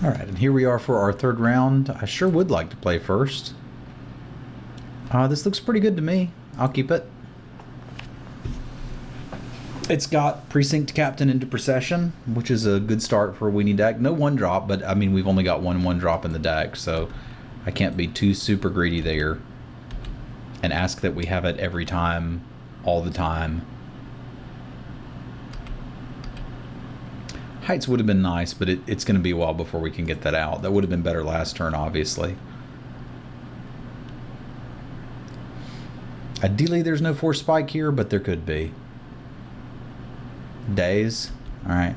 All right, and here we are for our third round. I sure would like to play first. This looks pretty good to me. I'll keep it. It's got Precinct Captain into Procession, which is a good start for a weenie deck. No one drop, but I mean, we've only got one drop in the deck, so I can't be too super greedy there and ask that we have it every time, all the time. Heights would have been nice, but it's going to be a while before we can get that out. That would have been better last turn, obviously. Ideally, there's no force spike here, but there could be. Days. All right.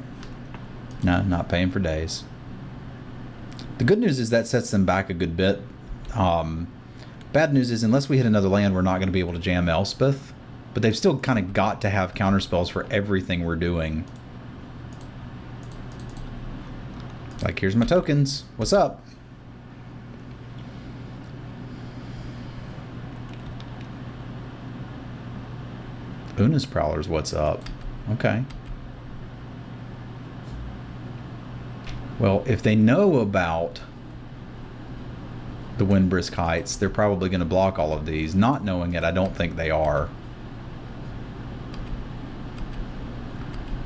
No, not paying for days. The good news is that sets them back a good bit. Bad news is unless we hit another land, we're not going to be able to jam Elspeth. But they've still kind of got to have counterspells for everything we're doing. Like, here's my tokens. What's up? Una's Prowler's what's up. Okay. Well, if they know about the Windbrisk Heights, they're probably going to block all of these. Not knowing it, I don't think they are.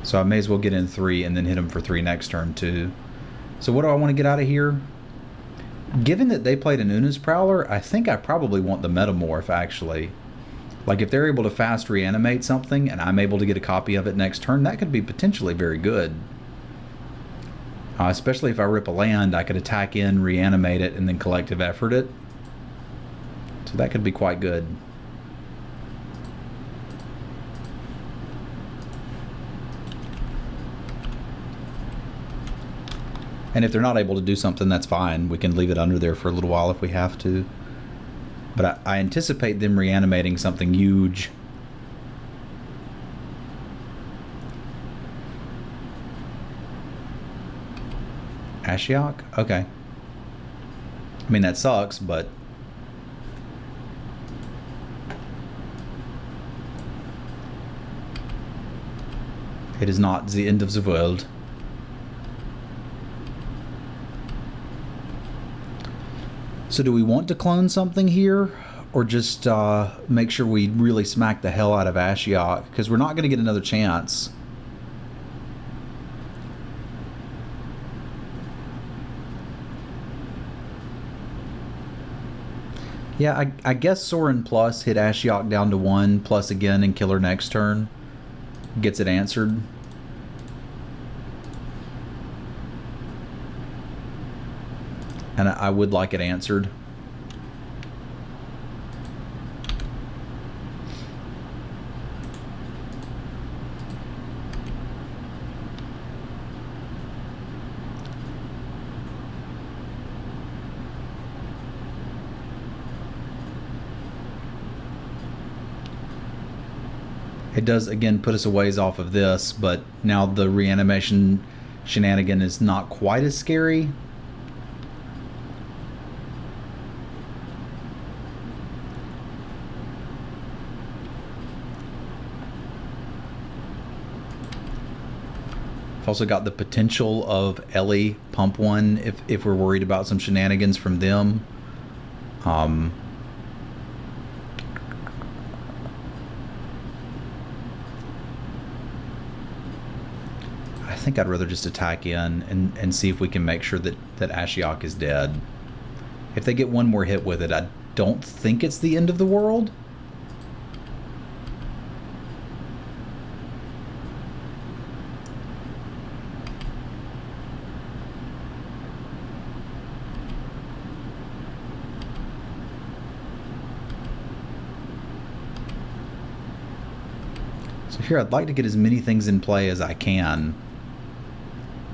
So I may as well get in 3 and then hit them for 3 next turn too. So what do I want to get out of here? Given that they played an Una's Prowler, I think I probably want the Metamorph, actually. Like, if they're able to fast reanimate something and I'm able to get a copy of it next turn, that could be potentially very good. Especially if I rip a land, I could attack in, reanimate it, and then collective effort it. So that could be quite good. And if they're not able to do something, that's fine. We can leave it under there for a little while if we have to. But I anticipate them reanimating something huge. Ashiok? Okay. I mean, that sucks, but... it is not the end of the world. So do we want to clone something here, or just make sure we really smack the hell out of Ashiok? Because we're not going to get another chance. Yeah, I guess Sorin Plus hit Ashiok down to 1, plus again, and kill her next turn. Gets it answered. And I would like it answered. It does, again, put us a ways off of this, but now the reanimation shenanigan is not quite as scary. I've also got the potential of Ellie pump 1 if we're worried about some shenanigans from them. I think I'd rather just attack in and see if we can make sure that Ashiok is dead. If they get one more hit with it, I don't think it's the end of the world. Here, I'd like to get as many things in play as I can,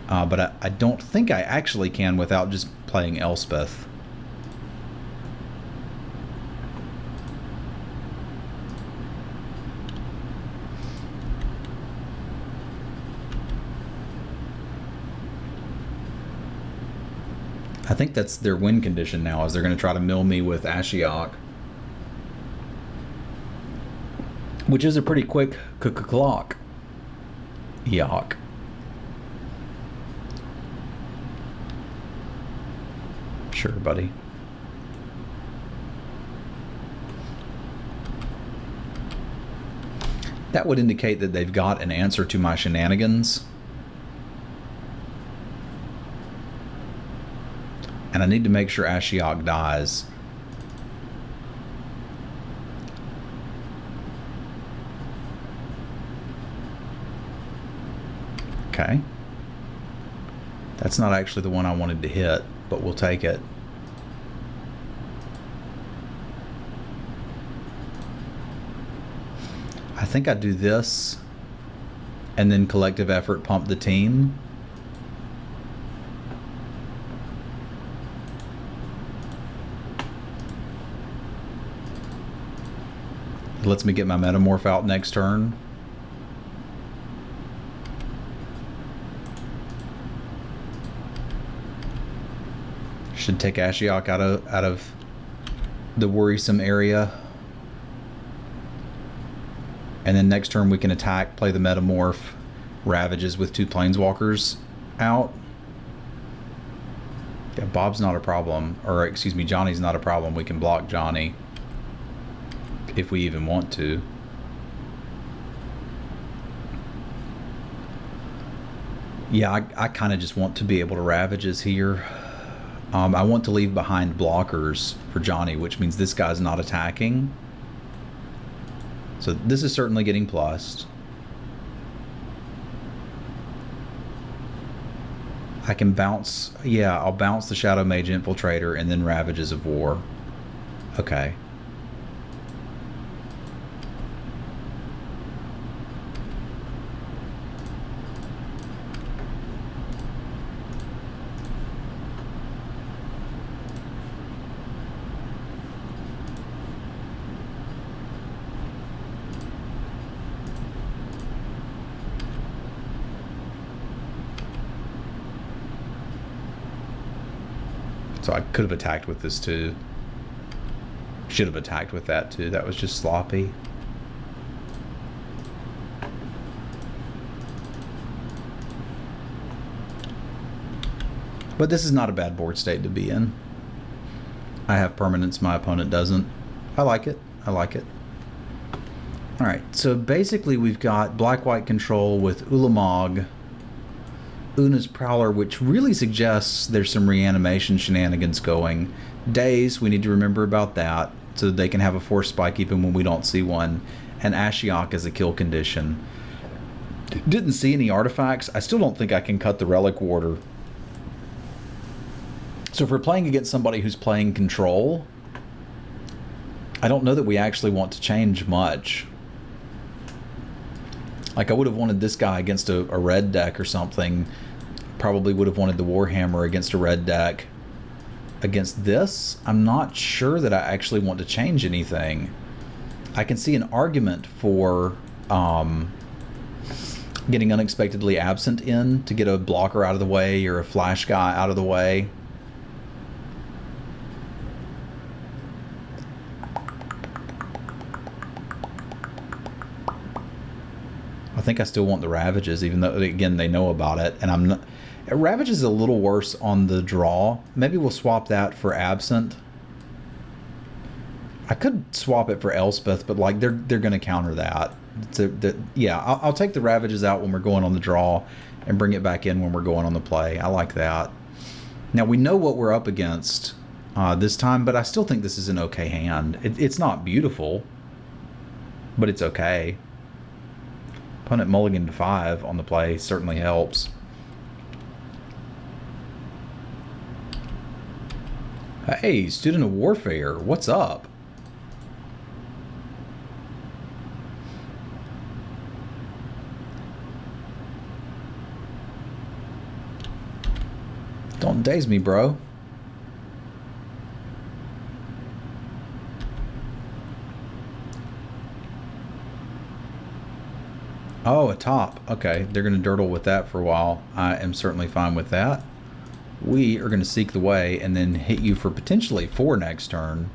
but I don't think I actually can without just playing Elspeth. I think that's their win condition now, is they're going to try to mill me with Ashiok. Which is a pretty quick clock. Yuck. Sure, buddy. That would indicate that they've got an answer to my shenanigans. And I need to make sure Ashiok dies. Okay. That's not actually the one I wanted to hit, but we'll take it. I think I do this and then collective effort pump the team. It lets me get my metamorph out next turn. Should take Ashiok out of the worrisome area. And then next turn we can attack, play the metamorph, ravages with 2 planeswalkers out. Yeah, Bob's not a problem. Or excuse me, Johnny's not a problem. We can block Johnny if we even want to. Yeah, I kind of just want to be able to ravages here. I want to leave behind blockers for Johnny, which means this guy's not attacking. So this is certainly getting plussed. I can bounce, yeah, I'll bounce the Shadow Mage Infiltrator and then Ravages of War. Okay. So I could have attacked with this too. Should have attacked with that too. That was just sloppy. But this is not a bad board state to be in. I have permanence, my opponent doesn't. I like it. I like it. Alright, so basically we've got black-white control with Ulamog, Una's Prowler, which really suggests there's some reanimation shenanigans going. Daze, we need to remember about that, so they can have a force spike even when we don't see one. And Ashiok as a kill condition. Didn't see any artifacts. I still don't think I can cut the Relic Warder. So if we're playing against somebody who's playing control, I don't know that we actually want to change much. Like I would have wanted this guy against a red deck or something. Probably would have wanted the Warhammer against a red deck. Against this, I'm not sure that I actually want to change anything. I can see an argument for getting Unexpectedly Absent in to get a blocker out of the way or a flash guy out of the way. I think I still want the Ravages, even though, again, they know about it. And I'm not... Ravages is a little worse on the draw. Maybe we'll swap that for Absent. I could swap it for Elspeth, but like they're going to counter that. Yeah, I'll take the Ravages out when we're going on the draw and bring it back in when we're going on the play. I like that. Now, we know what we're up against this time, but I still think this is an okay hand. It's not beautiful, but it's okay. Opponent mulligan to 5 on the play certainly helps. Hey, Student of Warfare, what's up? Don't daze me, bro. Oh, a top. Okay, they're going to dirtle with that for a while. I am certainly fine with that. We are going to Seek the Way and then hit you for potentially 4 next turn.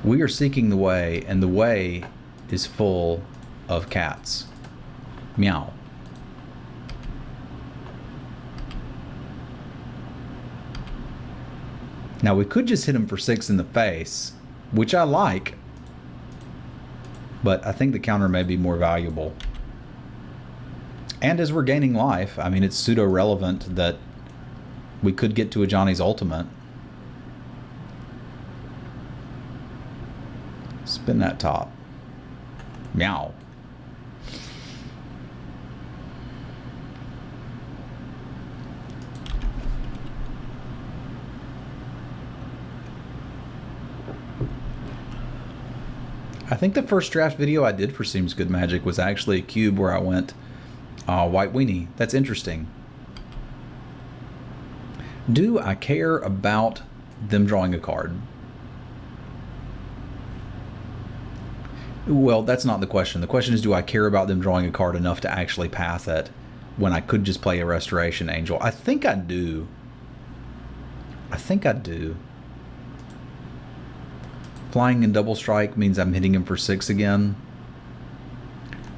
We are seeking the way, and the way is full of cats. Meow. Now we could just hit him for 6 in the face, which I like, but I think the counter may be more valuable. And as we're gaining life, I mean, it's pseudo-relevant that we could get to a Johnny's Ultimate. Spin that top. Meow. I think the first draft video I did for SeemsGoodMagic was actually a cube where I went white weenie. That's interesting. Do I care about them drawing a card? Well, that's not the question. The question is, do I care about them drawing a card enough to actually path it when I could just play a Restoration Angel? I think I do. I think I do. Flying and double strike means I'm hitting him for 6 again.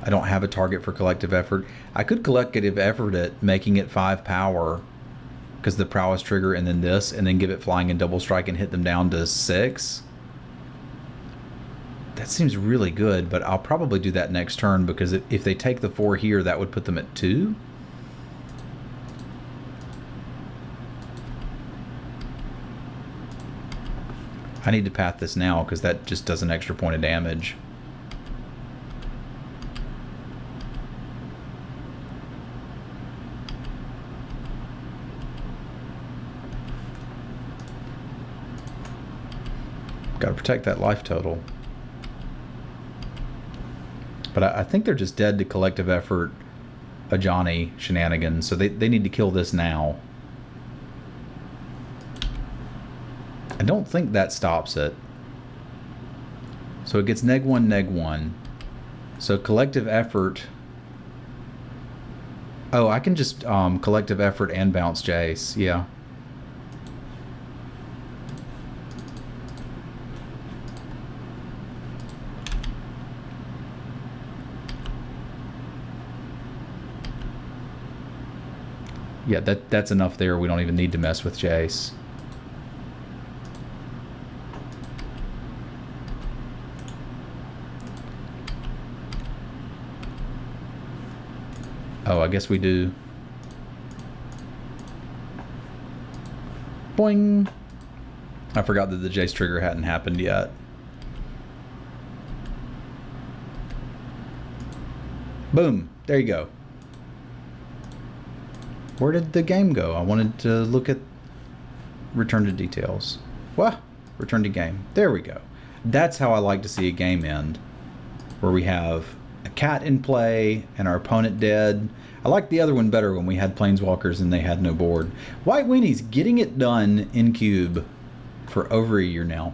I don't have a target for collective effort. I could collective effort it, making it 5 power because the prowess trigger and then this, and then give it flying and double strike and hit them down to 6. That seems really good, but I'll probably do that next turn because if they take the 4 here, that would put them at 2. I need to path this now because that just does an extra point of damage. Got to protect that life total. But I think they're just dead to collective effort a Johnny shenanigans, so they need to kill this now. I don't think that stops it. So it gets neg 1, neg 1. So collective effort. Oh, I can just collective effort and bounce Jace. Yeah. Yeah, that's enough there. We don't even need to mess with Jace. Oh, I guess we do. Boing! I forgot that the Jace trigger hadn't happened yet. Boom! There you go. Where did the game go? I wanted to look at return to details. What? Return to game. There we go. That's how I like to see a game end. Where we have a cat in play and our opponent dead. I like the other one better when we had planeswalkers and they had no board. White Weenie's getting it done in Cube for over a year now.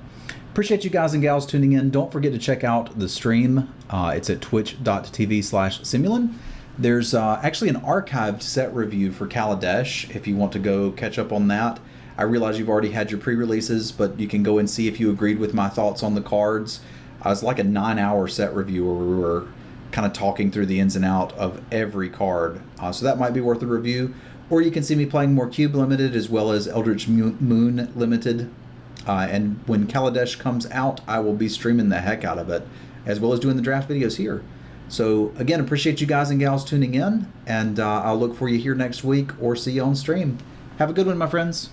Appreciate you guys and gals tuning in. Don't forget to check out the stream. It's at twitch.tv/Simulan. There's actually an archived set review for Kaladesh if you want to go catch up on that. I realize you've already had your pre-releases, but you can go and see if you agreed with my thoughts on the cards. It's like a 9-hour set review where we were kind of talking through the ins and out of every card. So that might be worth a review. Or you can see me playing more Cube Limited as well as Eldritch Moon Limited. And when Kaladesh comes out, I will be streaming the heck out of it, as well as doing the draft videos here. So again, appreciate you guys and gals tuning in, and I'll look for you here next week or see you on stream. Have a good one, my friends.